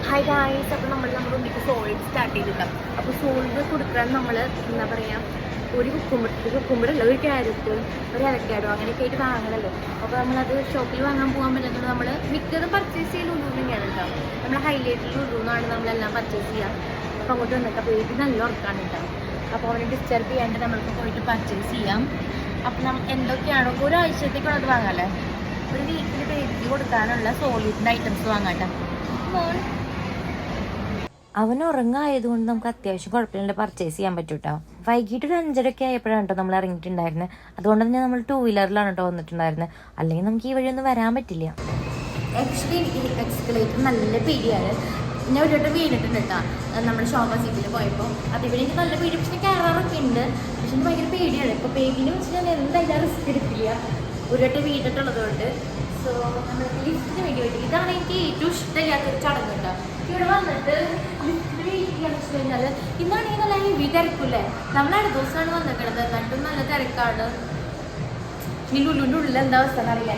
Hi guys, അപ്പോൾ നമ്മുടെ ഉണ്ണിക്ക് സോളിഡ് സ്റ്റാർട്ട് ചെയ്തിട്ടാണ്. അപ്പോൾ സോളിഡ് കൊടുക്കാൻ നമ്മൾ എന്താ പറയുക, ഒരു കുക്കുമ്പറല്ല, ഒരു ക്യാരറ്റും ഒരു അവക്കാഡോ അങ്ങനെയൊക്കെ ആയിട്ട് വാങ്ങണമല്ലോ. അപ്പോൾ നമ്മളത് ഷോപ്പിൽ വാങ്ങാൻ പോകാൻ പറ്റുന്നത് നമ്മൾ മിക്കതും പർച്ചേസ് ചെയ്യൽ ലുലു തന്നെയാണ് ഉണ്ടാവും. നമ്മൾ ഹൈലൈറ്റിൽ ലുലുന്നാണ് നമ്മളെല്ലാം പർച്ചേസ് ചെയ്യുക. അപ്പോൾ അങ്ങോട്ട് വന്നിട്ട് അപ്പോൾ ഇത് നല്ല ഉറക്കാണ് ഉണ്ടാവും. അപ്പോൾ അവനെ ഡിസ്റ്റർബ് ചെയ്യാണ്ട് നമ്മൾക്ക് പോയിട്ട് പർച്ചേസ് ചെയ്യാം. അപ്പോൾ നമ്മൾ എന്തൊക്കെയാണോ ഒരാഴ്ചത്തേക്കാണ് അത് വാങ്ങാമല്ലേ, ഒരു വീക്കിൽ ബേബിക്ക് കൊടുക്കാനുള്ള സോളിഡിൻ്റെ ഐറ്റംസ് വാങ്ങാം. അവൻ ഉറങ്ങായതുകൊണ്ട് നമുക്ക് അത്യാവശ്യം കുഴപ്പമില്ല പർച്ചേസ് ചെയ്യാൻ പറ്റും കേട്ടോ. വൈകിട്ട് ഒരു 5:30 ആയപ്പോഴാണ് കേട്ടോ നമ്മൾ ഇറങ്ങിയിട്ടുണ്ടായിരുന്നത്. അതുകൊണ്ട് തന്നെ നമ്മൾ 2 വീലറിലാണ് കേട്ടോ വന്നിട്ടുണ്ടായിരുന്നത്. അല്ലെങ്കിൽ നമുക്ക് ഈ വഴിയൊന്നും വരാൻ പറ്റില്ല. ആക്ച്വലി എനിക്ക് എക്സ്കലേറ്റർ നല്ല പേടിയാണ്. ഞാൻ ഒരു വട്ടം വീണിട്ടുണ്ട് കേട്ടോ, നമ്മുടെ ഷോപ്പ സീറ്റിൽ പോയപ്പോൾ. അതിവിടെ എനിക്ക് നല്ല പേടി, പക്ഷേ കയറാറൊക്കെ ഉണ്ട്. പക്ഷെ എനിക്ക് ഭയങ്കര പേടിയാണ്. ഇപ്പോൾ ബേബിനെ വെച്ച് ഞാൻ എന്തായാലും റിസ്ക് എടുക്കില്ല, ഒരു വട്ടം വീണിട്ടുള്ളതുകൊണ്ട്. സോ നമ്മൾ ലിഫ്റ്റിന് വേണ്ടി പറ്റും. ഇതാണ് എനിക്ക് ഏറ്റവും ഇഷ്ടമില്ലാത്തൊരു ചടങ്ങ് കേട്ടോ. ഇവിടെ വന്നിട്ട് ലിഫ്റ്റിന് വേണ്ടിയാണെന്ന് വെച്ച് കഴിഞ്ഞാൽ ഇന്നാണെങ്കിൽ നല്ല ഹെവി തിരക്കില്ലേ. നമ്മളടുത്ത ദിവസമാണ് വന്നിട്ടുള്ളത്, എന്നിട്ടും നല്ല തിരക്കാണ്. ഈ ലുലുവിൻ്റെ ഉള്ളിൽ എന്താ അവസ്ഥ എന്നറിയില്ല.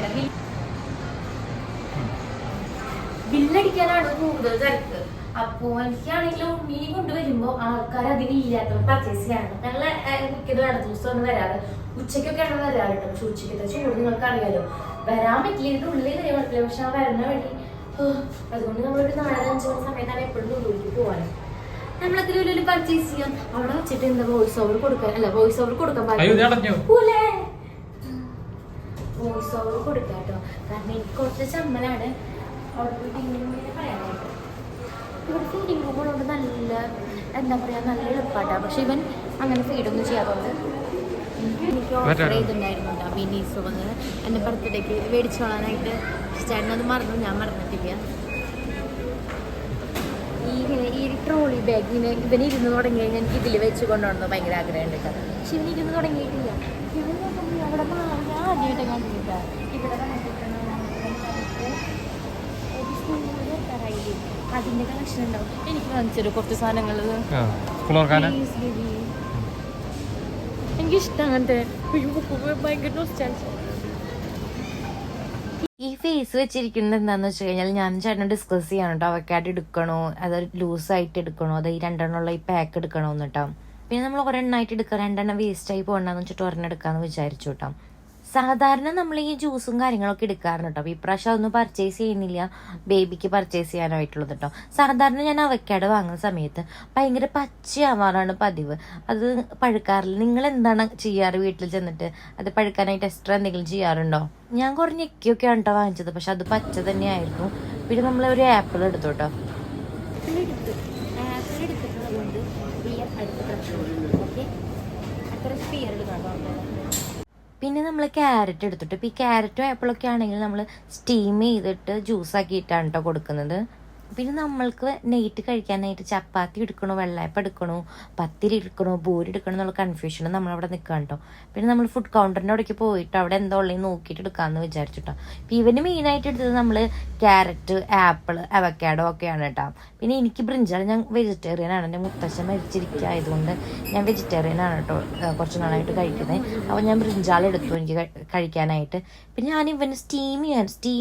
ബില്ലടിക്കാനാണ് കൂടുതൽ തിരക്ക്. അപ്പോൾ എനിക്കാണെങ്കിൽ ഉണ്ണീനെ കൊണ്ടുവരുമ്പോൾ ആൾക്കാർ അതിലില്ലാത്തവർ പർച്ചേസ് ചെയ്യാണ്. ഞങ്ങൾ മിക്കതും അടുത്ത ദിവസമാണ് വരാറ്. ഉച്ചയ്ക്കൊക്കെയാണ് വരാറ് കേട്ടോ. പക്ഷെ ഉച്ചയ്ക്കത്തെ ചൂട് നിങ്ങൾക്ക് അറിയാലോ, വരാൻ പറ്റില്ല. ഇതിൻ്റെ ഉള്ളിൽ വരെ കുഴപ്പമില്ല, പക്ഷെ ആ വരുന്ന വഴി അതുകൊണ്ട് നമ്മളൊരു 4-5 മണി സമയത്താണ് എപ്പോഴും ലുലുവിലേക്ക് പോകാൻ. നമ്മളൊക്കെ ലുലുവിൽ പർച്ചേസ് ചെയ്യാം. അവിടെ വെച്ചിട്ട് എന്താ വോയിസ് ഓവർ കൊടുക്കാൻ, അല്ല വോയിസ് ഓവർ കൊടുക്കാൻ വോയിസ് ഓവർ കൊടുക്കാം കേട്ടോ. കാരണം എനിക്ക് കുറച്ച് ചമ്മലാണ് അവിടെ പോയിട്ട് ഇങ്ങനെ പറയാനായിട്ട്. ഇവിടെ ഫീഡിങ് റൂമുള്ളതുകൊണ്ട് നല്ല എന്താ പറയുക, നല്ല എളുപ്പമായിട്ടാണ്. പക്ഷെ ഇവൻ അങ്ങനെ ഫീഡൊന്നും ചെയ്യാത്തതുകൊണ്ട് എനിക്ക് ഓർഡർ ചെയ്തിട്ടുണ്ടായിരുന്നു ബിനീസ് വന്ന് എൻ്റെ ബർത്ത്ഡേക്ക് മേടിച്ചോളാനായിട്ട്. ചേട്ടനത് മറന്നു, ഞാൻ മറന്നിട്ടില്ല. ഈ ട്രോളി ബാഗിന് ഇവന് ഇരുന്ന് തുടങ്ങി കഴിഞ്ഞാൽ എനിക്ക് ഇതിൽ വെച്ച് കൊണ്ടുവന്നു ഭയങ്കര ആഗ്രഹമുണ്ട് കേട്ടോ. പക്ഷെ ഇവന് ഇരുന്ന് തുടങ്ങിയിട്ടില്ല. ഇവൻ അവിടെ ഞാൻ ആദ്യമായിട്ട് കണ്ടിട്ടില്ല. ഇവിടെ അതിൻ്റെ കളക്ഷൻ ഉണ്ടാവും. എനിക്ക് വാങ്ങിച്ചൊരു കുറച്ച് സാധനങ്ങൾ എനിക്കിഷ്ടം. ഭയങ്കര നൊസ്റ്റാൾജിയ. ഈ ഫേസ് വെച്ചിരിക്കുന്നത് എന്താണെന്ന് വെച്ച് കഴിഞ്ഞാൽ ഞാൻ ചേട്ടനോട് ഡിസ്കസ് ചെയ്യണം കേട്ടോ. അവക്കാഡ് എടുക്കണോ, അത് ലൂസായിട്ട് എടുക്കണോ, അത് ഈ 2 ഈ പാക്ക് എടുക്കണോ എന്നിട്ടോ. പിന്നെ നമ്മൾ ഒരെണ്ണമായിട്ട് എടുക്കുക, 2 വേസ്റ്റായി പോകണ്ടെന്ന് വെച്ചിട്ട് ഒരെണ്ണം എടുക്കാമെന്ന് വിചാരിച്ചു കേട്ടോ. സാധാരണ നമ്മൾ ഈ ജ്യൂസും കാര്യങ്ങളൊക്കെ എടുക്കാറുണ്ട് കേട്ടോ. അപ്പോൾ ഇപ്രാവശ്യം അതൊന്നും പർച്ചേസ് ചെയ്യുന്നില്ല, ബേബിക്ക് പർച്ചേസ് ചെയ്യാനായിട്ടുള്ളത് കേട്ടോ. സാധാരണ ഞാൻ അവക്കാഡ് വാങ്ങുന്ന സമയത്ത് ഭയങ്കര പച്ചയാവാറാണ് പതിവ്, അത് പഴുക്കാറില്ല. നിങ്ങൾ എന്താണ് ചെയ്യാറ് വീട്ടിൽ ചെന്നിട്ട്? അത് പഴുക്കാനായിട്ട് എക്സ്ട്രാ എന്തെങ്കിലും ചെയ്യാറുണ്ടോ? ഞാൻ കുറേ ഞെക്കിയൊക്കെയാണ് കേട്ടോ വാങ്ങിച്ചത്, പക്ഷെ അത് പച്ച തന്നെയായിരുന്നു. പിന്നെ നമ്മൾ ഒരു ആപ്പിൾ എടുത്തു കേട്ടോ. ആപ്പിൾ എടുത്തിട്ടുള്ളതുകൊണ്ട് അടുത്ത പ്രശ്നം ഓക്കെ, അത്ര സ്പിയർ എടുക്കണം. പിന്നെ നമ്മൾ ക്യാരറ്റ് എടുത്തിട്ട്, ഇപ്പോൾ ഈ ക്യാരറ്റും ആപ്പിളൊക്കെ ആണെങ്കിൽ നമ്മൾ സ്റ്റീം ചെയ്തിട്ട് ജ്യൂസാക്കിയിട്ടാണ് കേട്ടോ കൊടുക്കുന്നത്. പിന്നെ നമ്മൾക്ക് നൈറ്റ് കഴിക്കാനായിട്ട് ചപ്പാത്തി എടുക്കണോ, വെള്ളയപ്പം എടുക്കണോ, പത്തിരി എടുക്കണോ, പൂരി എടുക്കണോ എന്നുള്ള കൺഫ്യൂഷനും നമ്മളവിടെ നിൽക്കാം കേട്ടോ. പിന്നെ നമ്മൾ ഫുഡ് കൗണ്ടറിൻ്റെ അവിടേക്ക് പോയിട്ട് അവിടെ എന്താ ഉള്ളതെന്ന് നോക്കിയിട്ട് എടുക്കാമെന്ന് വിചാരിച്ചിട്ടോ. അപ്പോൾ ഇവന് മെയിനായിട്ട് എടുത്തത് നമ്മൾ ക്യാരറ്റ്, ആപ്പിൾ, അവക്കാഡോ ഒക്കെയാണ് കേട്ടോ. പിന്നെ എനിക്ക് ബ്രിഞ്ചാൾ, ഞാൻ വെജിറ്റേറിയൻ ആണ്. എൻ്റെ മുത്തശ്ശൻ മരിച്ചിരിക്കുക ആയതുകൊണ്ട് ഞാൻ വെജിറ്റേറിയൻ ആണ് കേട്ടോ കുറച്ച് നാളായിട്ട് കഴിക്കുന്നത്. അപ്പോൾ ഞാൻ ബ്രിഞ്ചാൾ എടുത്തു എനിക്ക് കഴിക്കാനായിട്ട്. പിന്നെ ഞാൻ ഇവന് സ്റ്റീം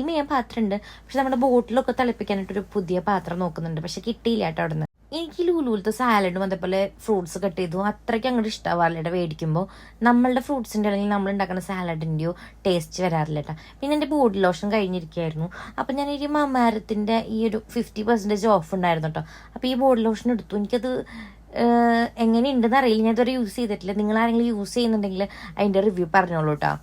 ചെയ്യാൻ പാത്രമുണ്ട്, പക്ഷെ നമ്മുടെ ബോട്ടിലൊക്കെ തിളപ്പിക്കാനായിട്ടൊരു പുതിയ പാത്രം നോക്കുന്നുണ്ട്, പക്ഷെ കിട്ടിയില്ല കേട്ടോ അവിടെ നിന്ന്. എനിക്ക് ലുലുവിലത്തെ സാലഡും അതേപോലെ ഫ്രൂട്ട്സ് കട്ട് ചെയ്തു അത്രയ്ക്ക് അങ്ങോട്ട് ഇഷ്ടമാവാറില്ല. മേടിക്കുമ്പോൾ നമ്മളുടെ ഫ്രൂട്ട്സിൻ്റെ അല്ലെങ്കിൽ നമ്മൾ ഉണ്ടാക്കുന്ന സാലഡിൻ്റെയോ ടേസ്റ്റ് വരാറില്ല കേട്ടോ. പിന്നെ എൻ്റെ ബോഡി ലോഷൻ കഴിഞ്ഞിരിക്കുകയായിരുന്നു. അപ്പം ഞാൻ ഈ മമാരത്തിൻ്റെ ഈ ഒരു 50% ഓഫ് ഉണ്ടായിരുന്നു കേട്ടോ. അപ്പോൾ ഈ ബോഡി ലോഷൻ എടുത്തു. എനിക്കത് എങ്ങനെയുണ്ടെന്ന് അറിയില്ല, ഞാൻ ഇതുവരെ യൂസ് ചെയ്തിട്ടില്ല. നിങ്ങളാരെങ്കിലും യൂസ് ചെയ്യുന്നുണ്ടെങ്കിൽ അതിൻ്റെ റിവ്യൂ പറഞ്ഞോളൂ കേട്ടോ.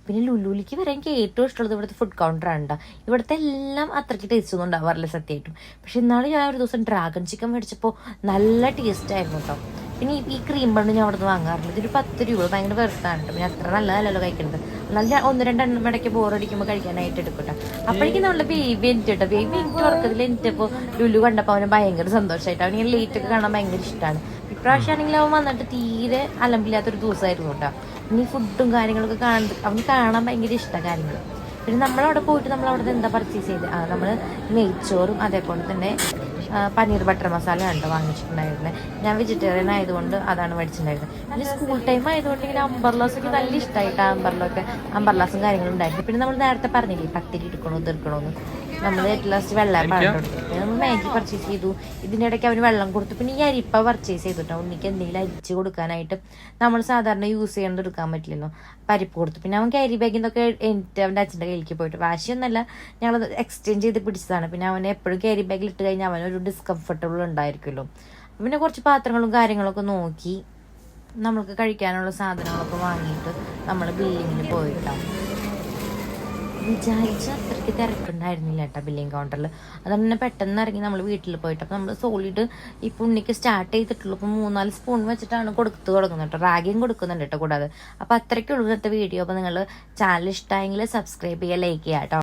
പിന്നെ ലുലുവിലേക്ക് വരാൻ എനിക്ക് ഏറ്റവും ഇഷ്ടമുള്ളത് ഇവിടുത്തെ ഫുഡ് കൗണ്ടറാണ് കേട്ടോ. ഇവിടുത്തെ എല്ലാം അത്രയ്ക്ക് ടേസ്റ്റ് ഒന്നും ഉണ്ടാവാറില്ല സത്യമായിട്ടും. പക്ഷെ ഇന്നാൾ ഞാൻ ഒരു ദിവസം ഡ്രാഗൺ ചിക്കൻ മേടിച്ചപ്പോൾ നല്ല ടേസ്റ്റ് ആയിരുന്നു കേട്ടോ. പിന്നെ ഈ ക്രീം ബണ്ണ് ഞാൻ അവിടെ നിന്ന് വാങ്ങാറുണ്ട്. ഇതൊരു 10 രൂപ, ഭയങ്കര വെറുത്താണ് കേട്ടോ. പിന്നെ അത്ര നല്ലതല്ലല്ലോ കഴിക്കുന്നത്. നല്ല 1-2 എണ്ണം ഇടയ്ക്ക് ബോറടിക്കുമ്പോൾ കഴിക്കാനായിട്ട് എടുക്കും കേട്ടോ. അപ്പോഴേക്കും നമ്മുടെ ബേബി എനിക്ക് കേട്ടോ. ബേബി എനിക്ക് ഉറക്കത്തിൽ എനിക്കിപ്പോൾ ലുലു കണ്ടപ്പോൾ അവന് ഭയങ്കര സന്തോഷമായിട്ട്. അവനിങ്ങനെ ലേറ്റൊക്കെ കാണാൻ ഭയങ്കര ഇഷ്ടമാണ്. ഇപ്രാവശ്യമാണെങ്കിൽ അവൻ വന്നിട്ട് തീരെ അലമ്പില്ലാത്തൊരു ദിവസമായിരുന്നു കേട്ടോ. ഇനി ഫുഡും കാര്യങ്ങളൊക്കെ അവന് കാണാൻ ഭയങ്കര ഇഷ്ടമാണ് കാര്യങ്ങൾ. പിന്നെ നമ്മളവിടെ പോയിട്ട് നമ്മളവിടെ എന്താ പർച്ചേസ് ചെയ്ത് നമ്മൾ നെയ്ച്ചോറും അതേപോലെ തന്നെ പനീർ ബട്ടർ മസാല കണ്ടോ വാങ്ങിച്ചിട്ടുണ്ടായിരുന്നത്. ഞാൻ വെജിറ്റേറിയൻ ആയതുകൊണ്ട് അതാണ് മേടിച്ചിട്ടുണ്ടായിരുന്നത്. പിന്നെ സ്കൂൾ ടൈം ആയതുകൊണ്ട് ഇങ്ങനെ അമ്പർലാസൊക്കെ നല്ല ഇഷ്ടമായിട്ട് അമ്പർലാസും കാര്യങ്ങളും ഉണ്ടായിരുന്നു. പിന്നെ നമ്മൾ നേരത്തെ പറഞ്ഞില്ലേ പത്തിരി തീർക്കണമെന്ന്, നമ്മൾ ഏറ്റവും ലാസ്റ്റ് വെള്ളം പറഞ്ഞിട്ടുണ്ട്. നമ്മൾ മാഗി പർച്ചേസ് ചെയ്തു, ഇതിൻ്റെ ഇടയ്ക്ക് അവന് വെള്ളം കൊടുത്തു. പിന്നെ ഈ അരിപ്പ പർച്ചേസ് ചെയ്തിട്ടോ, ഉണ്ണിക്ക് എന്തെങ്കിലും അരിച്ച് കൊടുക്കാനായിട്ട് നമ്മൾ സാധാരണ യൂസ് ചെയ്യേണ്ടത് എടുക്കാൻ പറ്റില്ലല്ലോ, പരിപ്പ് കൊടുത്തു. പിന്നെ അവൻ ക്യാരി ബാഗിൽ നിന്നൊക്കെ എനിക്ക് അവൻ്റെ അച്ഛൻ്റെ കയ്യിലേക്ക് പോയിട്ട് വാശിയൊന്നുമല്ല, ഞങ്ങൾ എക്സ്ചേഞ്ച് ചെയ്ത് പിടിച്ചതാണ്. പിന്നെ അവനെ എപ്പോഴും ക്യാരി ബാഗിൽ ഇട്ട് കഴിഞ്ഞാൽ അവനൊരു ഡിസ്കംഫർട്ടബിൾ ഉണ്ടായിരിക്കുമല്ലോ. പിന്നെ കുറച്ച് പാത്രങ്ങളും കാര്യങ്ങളൊക്കെ നോക്കി നമ്മൾക്ക് കഴിക്കാനുള്ള സാധനങ്ങളൊക്കെ വാങ്ങിയിട്ട് നമ്മൾ ബില്ലിങ്ങിന് പോയിട്ടാണ്. വിചാരിച്ച അത്രയ്ക്ക് തിരക്കുണ്ടായിരുന്നില്ല കേട്ടോ ബില്ലിംഗ് കൗണ്ടറിൽ. അതുകൊണ്ട് തന്നെ പെട്ടെന്ന് ഇറങ്ങി നമ്മൾ വീട്ടിൽ പോയിട്ട് അപ്പോൾ നമ്മൾ സോളിഡ് ഈ പുണ്ണിക്ക് സ്റ്റാർട്ട് ചെയ്തിട്ടുള്ളൂ. ഇപ്പോൾ 3-4 സ്പൂൺ വെച്ചിട്ടാണ് തുടങ്ങുന്നത് കേട്ടോ. റാഗിയും കൊടുക്കുന്നുണ്ട് കേട്ടോ കൂടാതെ. അപ്പോൾ അത്രയ്ക്കുള്ളൂ ഇന്നത്തെ വീഡിയോ. അപ്പോൾ നിങ്ങൾ ചാനൽ ഇഷ്ടമായെങ്കിൽ സബ്സ്ക്രൈബ് ചെയ്യുക, ലൈക്ക് ചെയ്യുക കേട്ടോ.